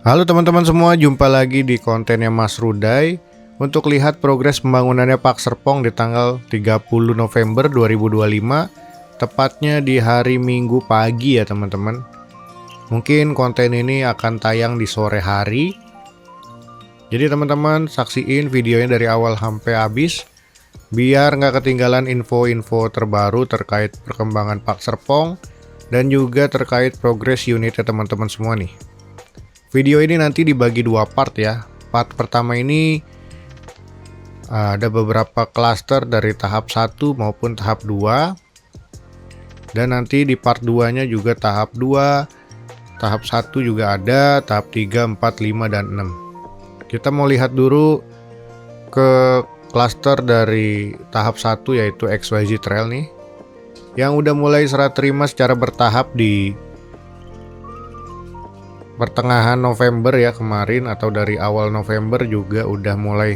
Halo teman-teman semua, jumpa lagi di kontennya Mas Ruday untuk lihat progres pembangunannya Pak Serpong di tanggal 30 November 2025, tepatnya di hari Minggu pagi ya teman-teman. Mungkin konten ini akan tayang di sore hari. Jadi teman-teman saksiin videonya dari awal sampai habis biar nggak ketinggalan info-info terbaru terkait perkembangan Pak Serpong dan juga terkait progres unitnya teman-teman semua nih. Video ini nanti dibagi dua part ya. Part pertama ini ada beberapa klaster dari tahap 1 maupun tahap 2. Dan nanti di part 2-nya juga tahap 2, tahap 1 juga ada, tahap 3, 4, 5, dan 6. Kita mau lihat dulu ke klaster dari tahap 1 yaitu XYZ Trail nih, yang udah mulai serah terima secara bertahap di pertengahan November ya kemarin, atau dari awal November juga udah mulai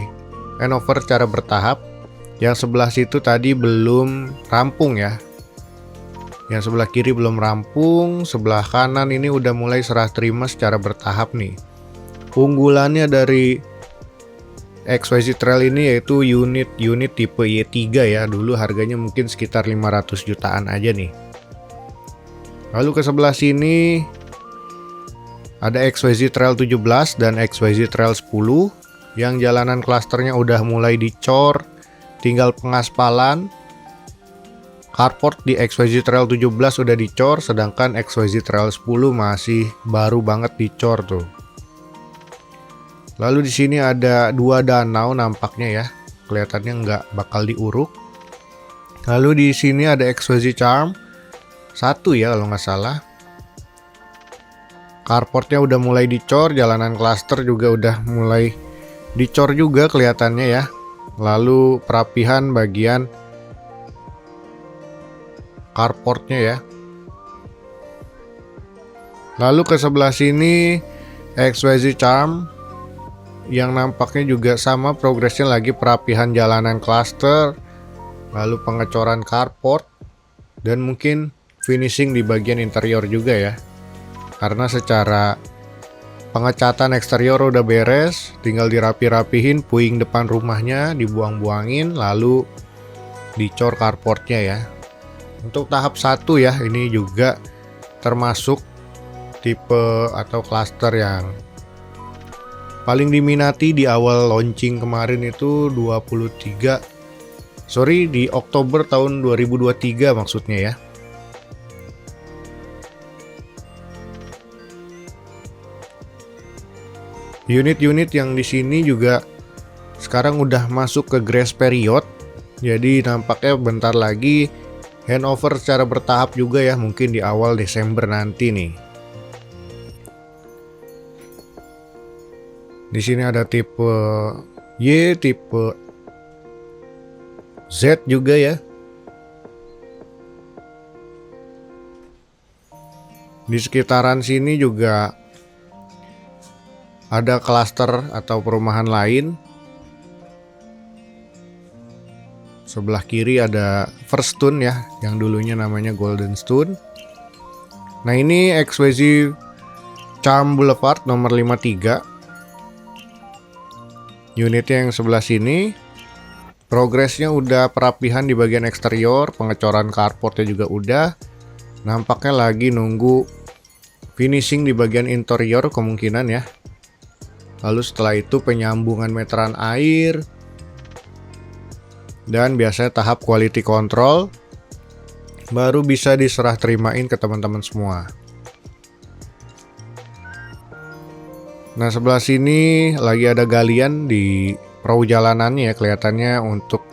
handover secara bertahap. Yang sebelah situ tadi belum rampung ya. Yang sebelah kiri belum rampung, sebelah kanan ini udah mulai serah terima secara bertahap nih. Unggulannya dari XYZ Trail ini yaitu unit tipe Y3 ya. Dulu harganya mungkin sekitar 500 jutaan aja nih. Lalu ke sebelah sini ada XYZ Trail 17 dan XYZ Trail 10 yang jalanan klasternya udah mulai dicor, tinggal pengaspalan. Carport di XYZ Trail 17 udah dicor, sedangkan XYZ Trail 10 masih baru banget dicor tuh. Lalu di sini ada dua danau nampaknya ya, kelihatannya nggak bakal diuruk. Lalu di sini ada XYZ Charm 1 ya kalau nggak salah. Carportnya udah mulai dicor, jalanan klaster juga udah mulai dicor juga kelihatannya ya. Lalu perapihan bagian carportnya ya. Lalu ke sebelah sini XYZ Charm yang nampaknya juga sama progresnya, lagi perapihan jalanan klaster, lalu pengecoran carport, dan mungkin finishing di bagian interior juga ya. Karena secara pengecatan eksterior udah beres, tinggal dirapi-rapihin puing depan rumahnya, dibuang-buangin, lalu dicor carportnya ya. Untuk tahap 1 ya, ini juga termasuk tipe atau klaster yang paling diminati di awal launching kemarin itu di Oktober tahun 2023 maksudnya ya. Unit-unit yang di sini juga sekarang udah masuk ke grace period. Jadi nampaknya bentar lagi handover secara bertahap juga ya, mungkin di awal Desember nanti nih. Di sini ada tipe Y, tipe Z juga ya. Di sekitaran sini juga ada klaster atau perumahan lain. Sebelah kiri ada First Stone ya, yang dulunya namanya Golden Stone. Nah ini XYZ Charm Boulevard nomor 53. Unitnya yang sebelah sini. Progresnya udah perapihan di bagian eksterior, pengecoran carportnya juga udah. Nampaknya lagi nunggu finishing di bagian interior kemungkinan ya. Lalu setelah itu penyambungan meteran air, dan biasanya tahap quality control, baru bisa diserah terimain ke teman-teman semua. Nah sebelah sini lagi ada galian di perahu jalanannya ya, kelihatannya untuk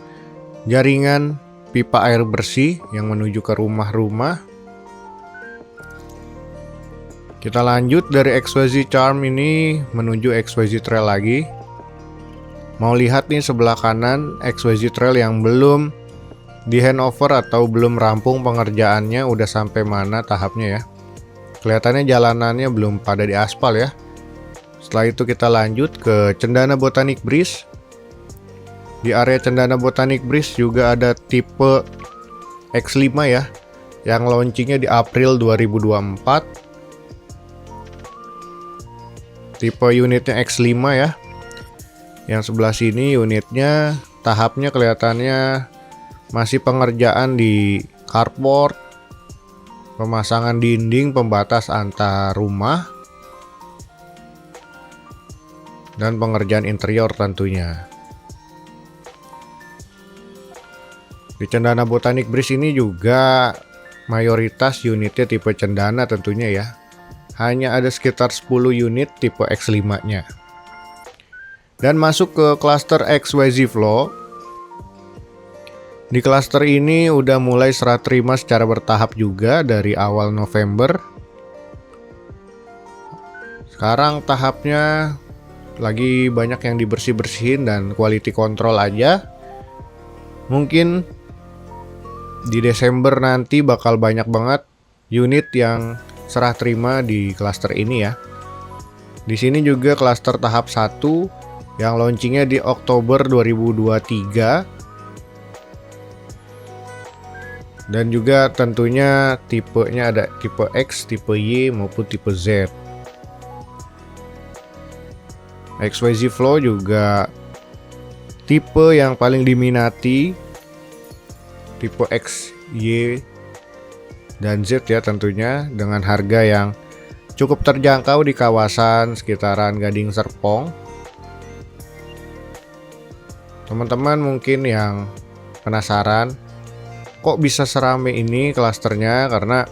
jaringan pipa air bersih yang menuju ke rumah-rumah. Kita lanjut dari XYZ Charm ini menuju XYZ Trail lagi. Mau lihat nih sebelah kanan XYZ Trail yang belum di handover atau belum rampung pengerjaannya, udah sampai mana tahapnya ya. Kelihatannya jalanannya belum pada di aspal ya. Setelah itu kita lanjut ke Cendana Botanic Breeze. Di area Cendana Botanic Breeze juga ada tipe X5 ya, yang launchingnya di April 2024. tipe unitnya X5 ya. Yang sebelah sini unitnya tahapnya kelihatannya masih pengerjaan di carport, pemasangan dinding pembatas antar rumah, dan pengerjaan interior tentunya. Di Cendana Botanic Breeze ini juga mayoritas unitnya tipe cendana tentunya ya. Hanya ada sekitar 10 unit tipe X5-nya. Dan masuk ke klaster XYZ Flow. Di klaster ini udah mulai serah terima secara bertahap juga dari awal November. Sekarang tahapnya lagi banyak yang dibersih-bersihin dan quality control aja. Mungkin di Desember nanti bakal banyak banget unit yang serah terima di klaster ini ya. Di sini juga klaster tahap 1 yang launchingnya di Oktober 2023. Dan juga tentunya tipenya ada tipe X, tipe Y maupun tipe Z. XYZ Flow juga tipe yang paling diminati, tipe X, Y, dan Z ya tentunya, dengan harga yang cukup terjangkau di kawasan sekitaran Gading Serpong. Teman-teman mungkin yang penasaran kok bisa serame ini klasternya, karena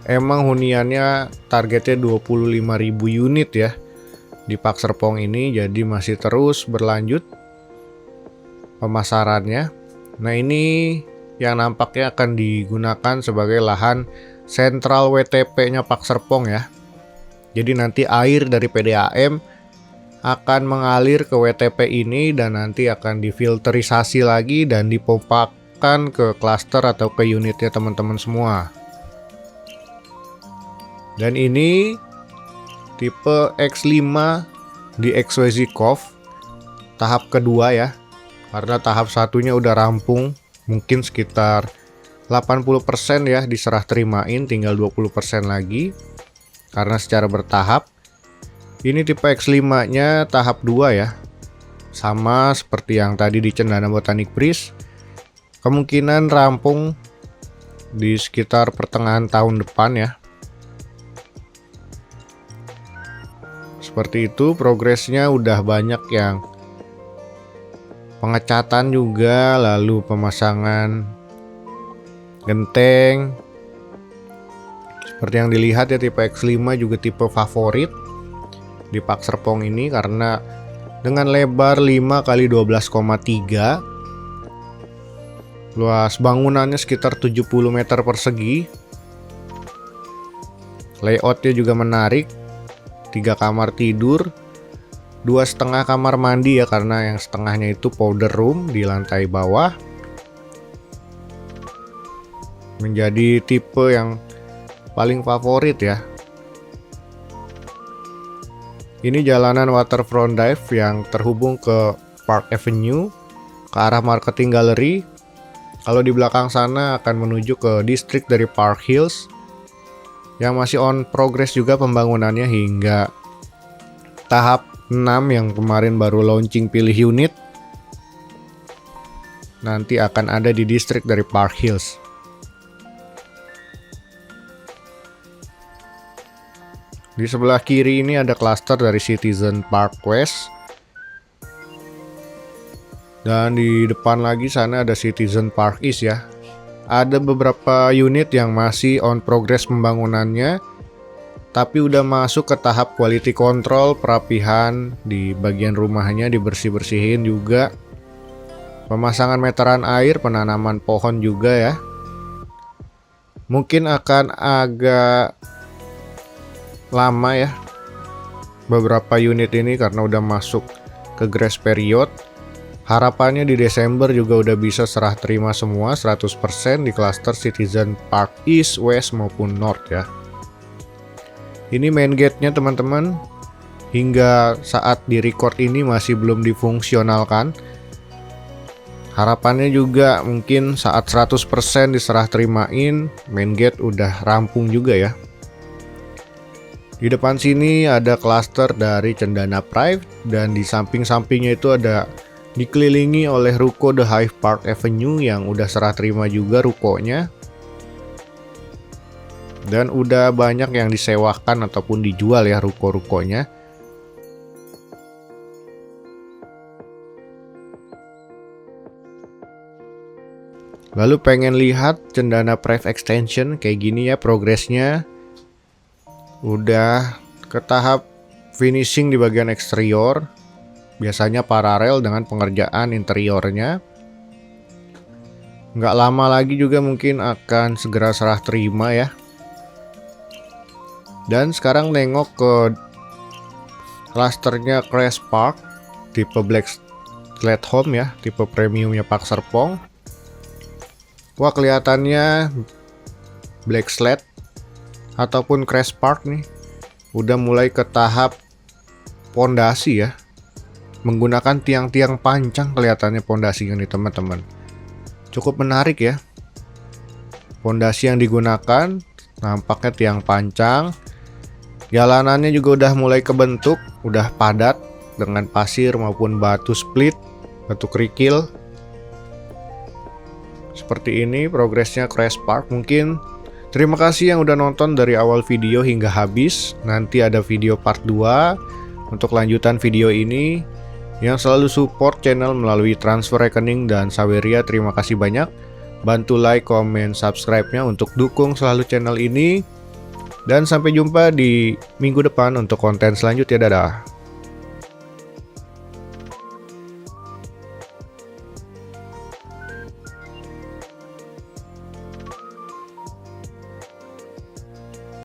emang huniannya targetnya 25.000 unit ya di Park Serpong ini, jadi masih terus berlanjut pemasarannya. Nah, ini yang nampaknya akan digunakan sebagai lahan sentral WTP-nya Park Serpong ya. Jadi nanti air dari PDAM akan mengalir ke WTP ini dan nanti akan difilterisasi lagi dan dipompakan ke klaster atau ke unitnya teman-teman semua. Dan ini tipe X5 di XYZ Cove tahap kedua ya. Karena tahap satunya udah rampung, mungkin sekitar 80% ya diserah terimain, tinggal 20% lagi karena secara bertahap. Ini tipe X5-nya tahap 2 ya. Sama seperti yang tadi di Cendana Botanic Breeze. Kemungkinan rampung di sekitar pertengahan tahun depan ya. Seperti itu, progresnya udah banyak yang pengecatan juga, lalu pemasangan genteng. Seperti yang dilihat ya, tipe X5 juga tipe favorit di Park Serpong ini karena dengan lebar 5 kali 12,3, luas bangunannya sekitar 70 meter persegi. Layoutnya juga menarik, 3 kamar tidur, 2,5 kamar mandi ya, karena yang setengahnya itu powder room di lantai bawah. Menjadi tipe yang paling favorit ya. Ini jalanan waterfront drive yang terhubung ke Park Avenue ke arah Marketing Gallery. Kalau di belakang sana akan menuju ke distrik dari Park Hills yang masih on progress juga pembangunannya hingga tahap 6 yang kemarin baru launching pilih unit. Nanti akan ada di distrik dari Park Hills. Di sebelah kiri ini ada klaster dari Citizen Park West. Dan di depan lagi sana ada Citizen Park East ya. Ada beberapa unit yang masih on progress pembangunannya, tapi udah masuk ke tahap quality control, perapihan di bagian rumahnya dibersih-bersihin juga. Pemasangan meteran air, penanaman pohon juga ya. Mungkin akan agak lama ya beberapa unit ini karena udah masuk ke grace period. Harapannya di Desember juga udah bisa serah terima semua 100% di klaster Citizen Park East, West maupun North ya. Ini main gate-nya teman-teman, hingga saat di record ini masih belum difungsionalkan. Harapannya juga mungkin saat 100% diserah terimain, main gate udah rampung juga ya. Di depan sini ada klaster dari Cendana Pride dan di samping-sampingnya itu ada dikelilingi oleh ruko The Hive Park Avenue yang udah serah terima juga rukonya. Dan udah banyak yang disewakan ataupun dijual ya ruko-rukonya. Lalu pengen lihat Cendana Pride Extension kayak gini ya progresnya. Udah ke tahap finishing di bagian eksterior. Biasanya paralel dengan pengerjaan interiornya. Nggak lama lagi juga mungkin akan segera serah terima ya. Dan sekarang nengok ke klasternya Crash Park tipe Black Slate Home ya, tipe premiumnya Pak Serpong. Wah, kelihatannya Black Slate ataupun Crash Park nih udah mulai ke tahap pondasi ya. Menggunakan tiang-tiang panjang kelihatannya pondasinya nih teman-teman. Cukup menarik ya. Pondasi yang digunakan nampaknya tiang panjang. Jalanannya juga udah mulai kebentuk, udah padat dengan pasir maupun batu split, batu kerikil. Seperti ini progresnya Crash Park. Mungkin terima kasih yang udah nonton dari awal video hingga habis. Nanti ada video part 2 untuk lanjutan video ini. Yang selalu support channel melalui transfer rekening dan Saweria, terima kasih banyak. Bantu like, komen, subscribe-nya untuk dukung selalu channel ini. Dan sampai jumpa di minggu depan untuk konten selanjutnya. Dadah.